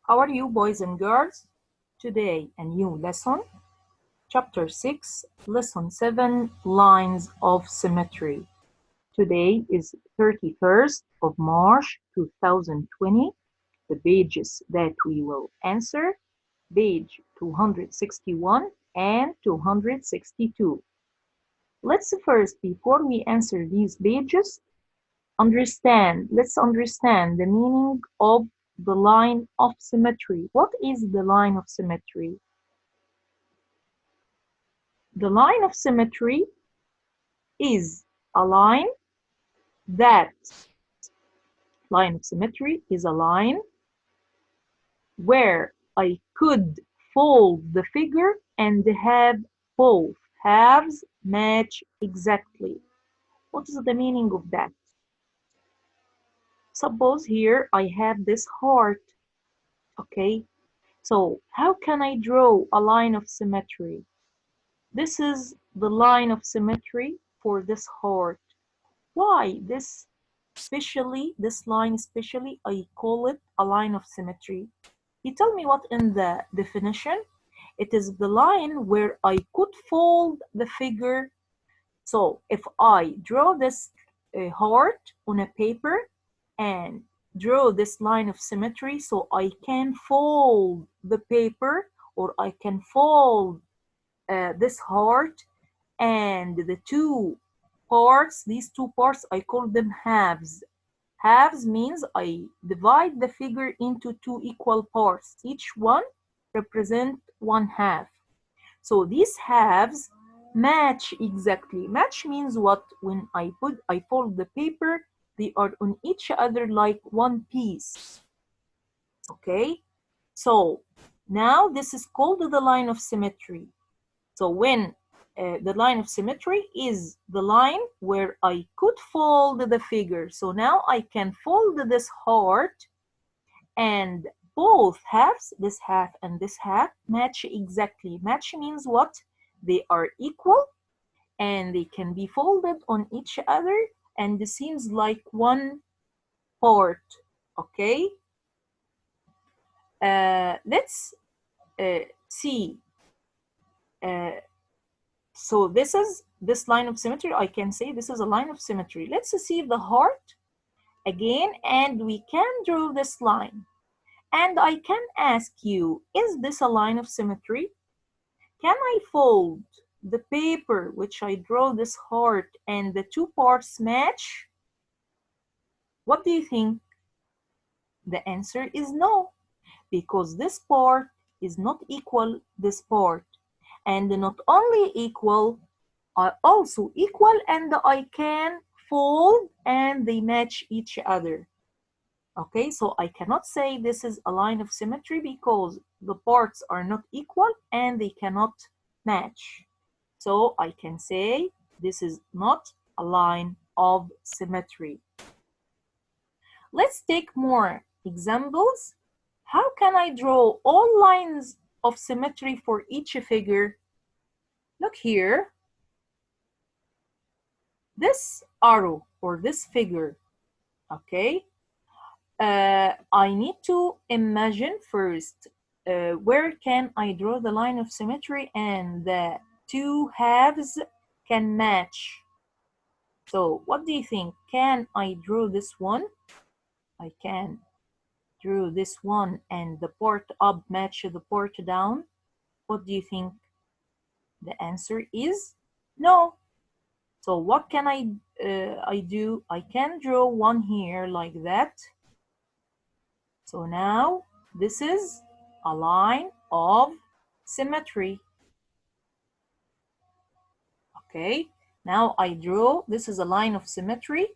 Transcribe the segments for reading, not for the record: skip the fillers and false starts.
How are you, boys and girls? Today, a new lesson, Chapter 6, Lesson 7, Lines of Symmetry. Today is 31st of March 2020. The pages that we will answer, page 261 and 262. Let's first, before we answer these pages, let's understand the meaning of the line of symmetry. What is the line of symmetry? The line of symmetry is a line where I could fold the figure and have both halves match exactly. What is the meaning of that? Suppose here I have this heart, okay? So how can I draw a line of symmetry? This is the line of symmetry for this heart. Why this line especially, I call it a line of symmetry? You tell me what in the definition? It is the line where I could fold the figure. So if I draw this heart on a paper and draw this line of symmetry, so I can fold the paper, or I can fold this heart, and these two parts, I call them halves. Halves means I divide the figure into two equal parts. Each one represent one half. So these halves match exactly. Match means what? When I fold the paper, they are on each other like one piece. Okay? So now this is called the line of symmetry. So when the line of symmetry is the line where I could fold the figure. So now I can fold this heart and both halves, this half and this half, match exactly. Match means what? They are equal and they can be folded on each other and it seems like one part. Okay? Let's see. So this line of symmetry, I can say this is a line of symmetry. Let's see the heart again, and we can draw this line. And I can ask you, is this a line of symmetry? Can I fold the paper which I draw this heart and the two parts match? What do you think? The answer is no, because this part is not equal this part. And not only equal, are also equal, and I can fold and they match each other. Okay, so I cannot say this is a line of symmetry because the parts are not equal and they cannot match. So I can say this is not a line of symmetry. Let's take more examples. How can I draw all lines of symmetry for each figure? Look here. This arrow or this figure, okay, I need to imagine first where can I draw the line of symmetry and the two halves can match. So what do you think? Can I draw this one? I can draw this one and the part up match the part down. What do you think? The answer is no. So what can I do? I can draw one here like that. So now this is a line of symmetry. Okay, now I draw, this is a line of symmetry,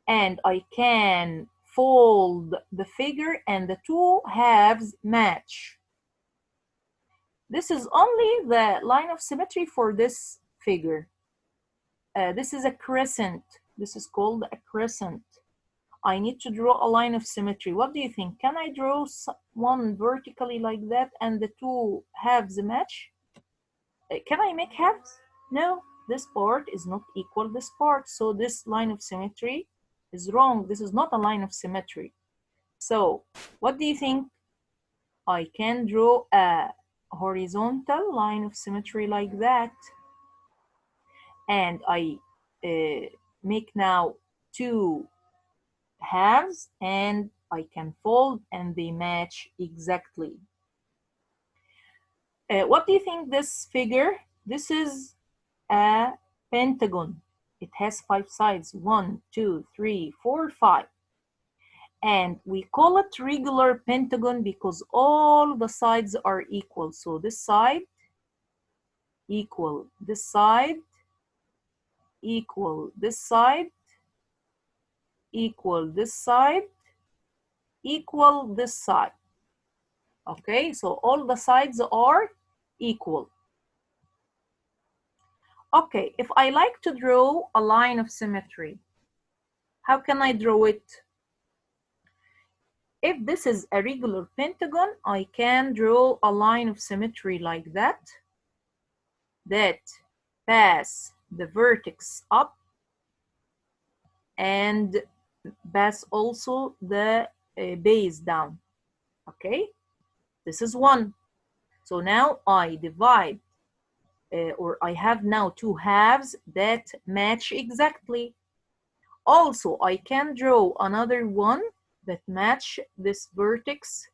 and I can fold the figure and the two halves match. This is only the line of symmetry for this figure. This is a crescent. This is called a crescent. I need to draw a line of symmetry. What do you think? Can I draw one vertically like that and the two halves match? Can I make halves? No, this part is not equal this part. So this line of symmetry is wrong. This is not a line of symmetry. So what do you think? I can draw a horizontal line of symmetry like that, and I make now two halves, and I can fold and they match exactly. What do you think this figure? This is a pentagon. It has 5 sides, 1, 2, 3, 4, 5. And we call it regular pentagon because all the sides are equal. So this side equal this side, equal this side, equal this side, equal this side. Okay, so all the sides are equal. Okay, if I like to draw a line of symmetry, how can I draw it? If this is a regular pentagon, I can draw a line of symmetry like that pass the vertex up and pass also the base down. Okay, this is one. So now I divide or I have now two halves that match exactly. Also, I can draw another one that match this vertex.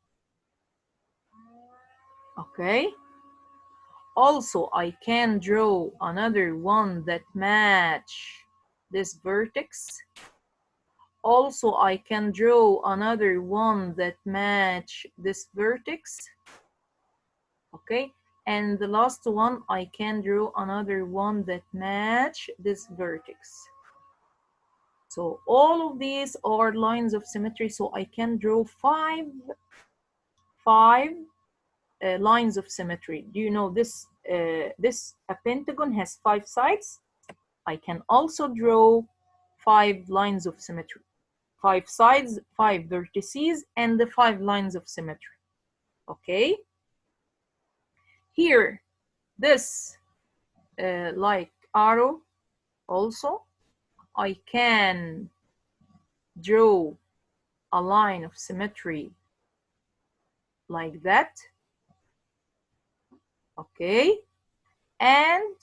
Okay. Also, I can draw another one that match this vertex. Also, I can draw another one that match this vertex. Okay. And the last one, I can draw another one that match this vertex. So all of these are lines of symmetry. So I can draw five lines of symmetry. Do you know this? A pentagon has 5 sides. I can also draw 5 lines of symmetry. 5 sides, 5 vertices, and the 5 lines of symmetry. Okay. Here, this like arrow also, I can draw a line of symmetry like that. Okay, and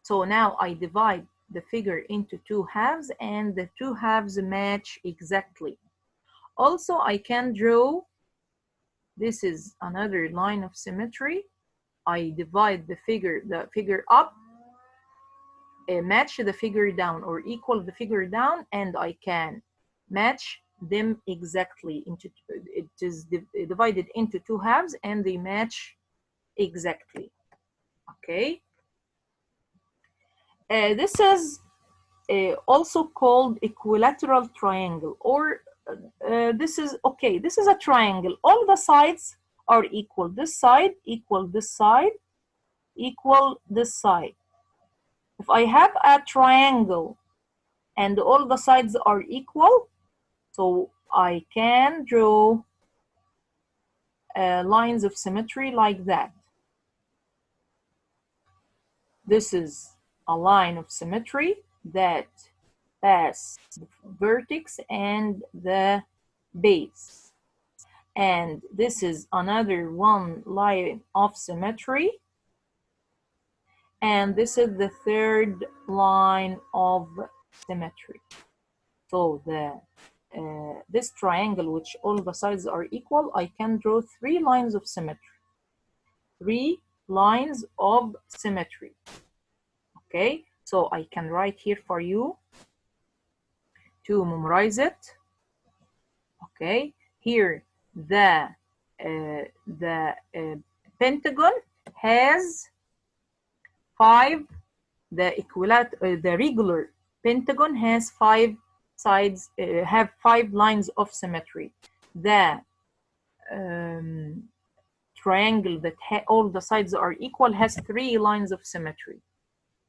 so now I divide the figure into two halves and the two halves match exactly. Also, I can draw, this is another line of symmetry. I divide the figure up, match the figure down or equal the figure down, and I can match them exactly. It is divided into two halves and they match exactly. Okay. This is also called equilateral triangle, or this is okay. This is a triangle. All the sides are equal. This side equal this side equal this side. If I have a triangle and all the sides are equal, so I can draw lines of symmetry like that. This is a line of symmetry that pass the vertex and the base. And this is another one line of symmetry. And this is the third line of symmetry. So this triangle, which all the sides are equal, I can draw 3 lines of symmetry. 3 lines of symmetry. Okay, so I can write here for you to memorize it. Okay, here the pentagon has 5. The regular pentagon has 5 sides, have 5 lines of symmetry. The triangle that all the sides are equal has 3 lines of symmetry.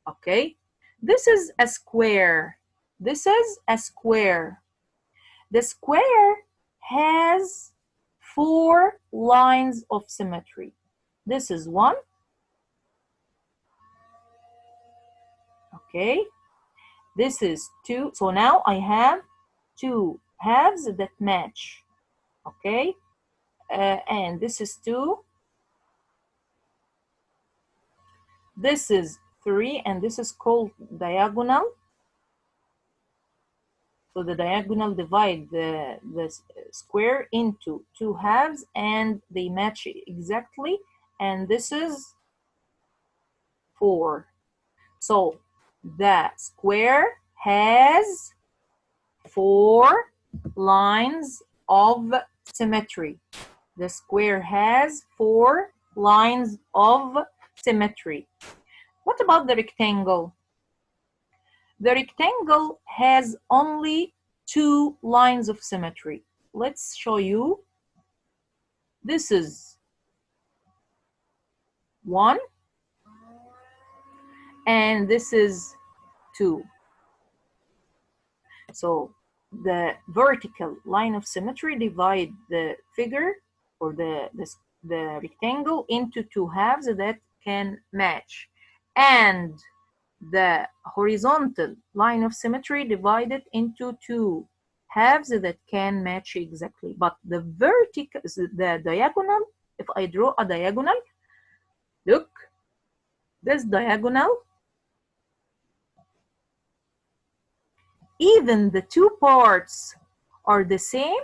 Okay, this is a square. This is a square. The square has 4 lines of symmetry. This is 1. Okay, this is 2. So now I have 2 halves that match. okay? And this is 2, this is 3, and this is called diagonal. So the diagonal divide the square into 2 halves, and they match exactly, and this is 4. So the square has 4 lines of symmetry. The square has 4 lines of symmetry. What about the rectangle? The rectangle has only 2 lines of symmetry. Let's show you. This is 1, and this is 2. So the vertical line of symmetry divide the figure or the rectangle into 2 halves that can match, and the horizontal line of symmetry divided into 2 halves that can match exactly. But the vertical, the diagonal, if I draw a diagonal, look, this diagonal, even the 2 parts are the same,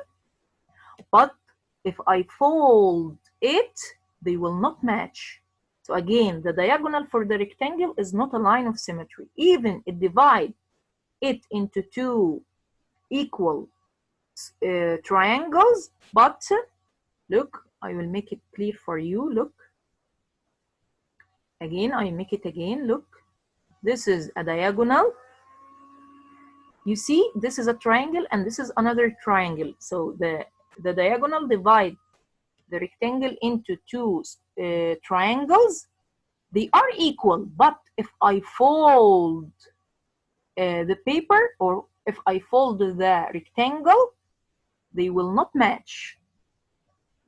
but if I fold it, they will not match. So again, the diagonal for the rectangle is not a line of symmetry. Even it divide it into 2 equal triangles, but look, I will make it clear for you. Look, again, I make it again. Look, this is a diagonal. You see, this is a triangle and this is another triangle. So the diagonal divide the rectangle into 2 triangles. They are equal, but if I fold the paper, or if I fold the rectangle, they will not match.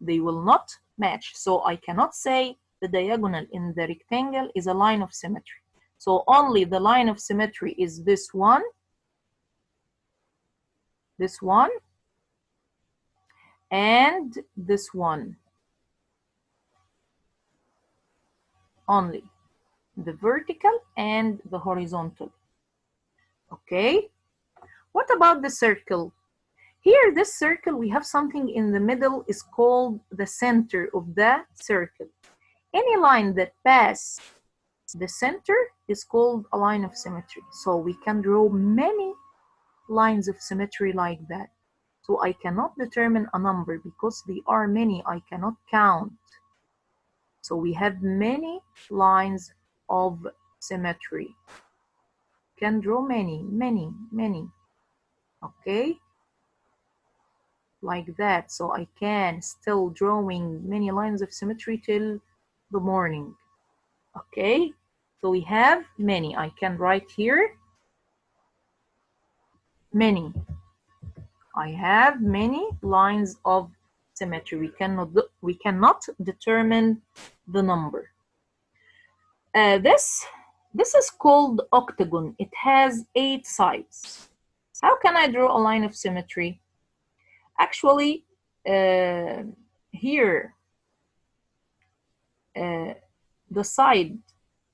They will not match. So I cannot say the diagonal in the rectangle is a line of symmetry. So only the line of symmetry is this one, and this one. Only the vertical and the horizontal. Okay? What about the circle? Here, this circle, we have something in the middle is called the center of the circle. Any line that passes the center is called a line of symmetry. So we can draw many lines of symmetry like that. So I cannot determine a number because there are many, I cannot count. So we have many lines of symmetry. Can draw many. Okay, like that. So I can still drawing many lines of symmetry till the morning. Okay, so we have many. I can write here many. I have many lines of symmetry. We cannot determine the number. This is called octagon. It has 8 sides. How can I draw a line of symmetry? Actually, here, the side,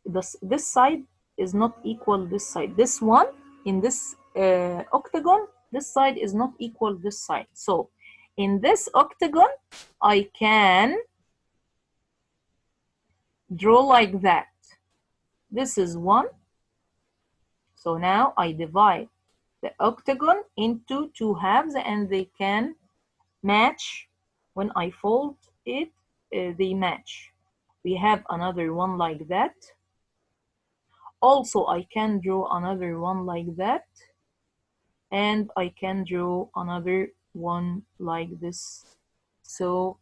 this side is not equal this side. This one in this octagon, this side is not equal this side. So in this octagon, I can draw like that. This is 1. So now I divide the octagon into 2 halves, and they can match. When I fold it, they match. We have another one like that. Also, I can draw another one like that, and I can draw another one like this. So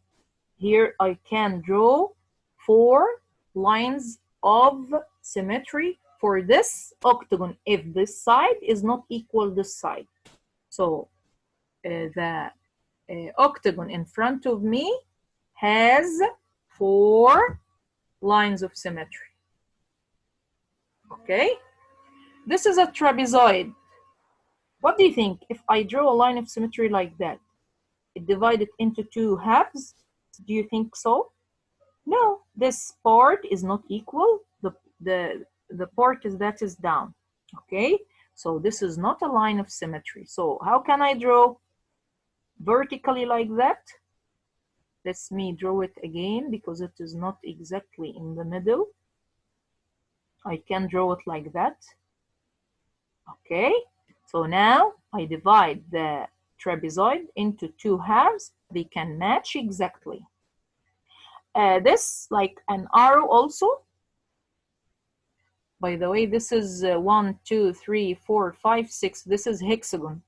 here I can draw 4 lines of symmetry for this octagon if this side is not equal this side. So the octagon in front of me has 4 lines of symmetry. Okay, this is a trapezoid. What do you think if I draw a line of symmetry like that? it divided into two halves? Do you think so? No, this part is not equal. The part is that is down. Okay, so this is not a line of symmetry. So how can I draw vertically like that? Let me draw it again because it is not exactly in the middle. I can draw it like that. Okay, so now I divide the trapezoid into two halves. They can match exactly. This like an arrow also. By the way, this is 1, 2, 3, 4, 5, 6. This is hexagon.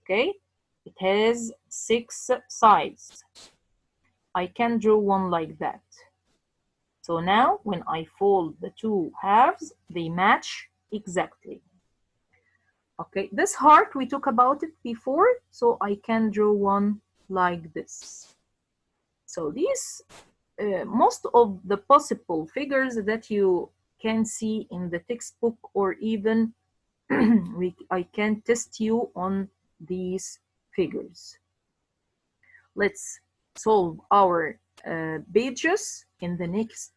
Okay, it has 6 sides. I can draw one like that. So now when I fold the two halves, they match exactly. Okay, this heart, we talked about it before, so I can draw one like this. So these, most of the possible figures that you can see in the textbook, or even I can test you on these figures. Let's solve our pages in the next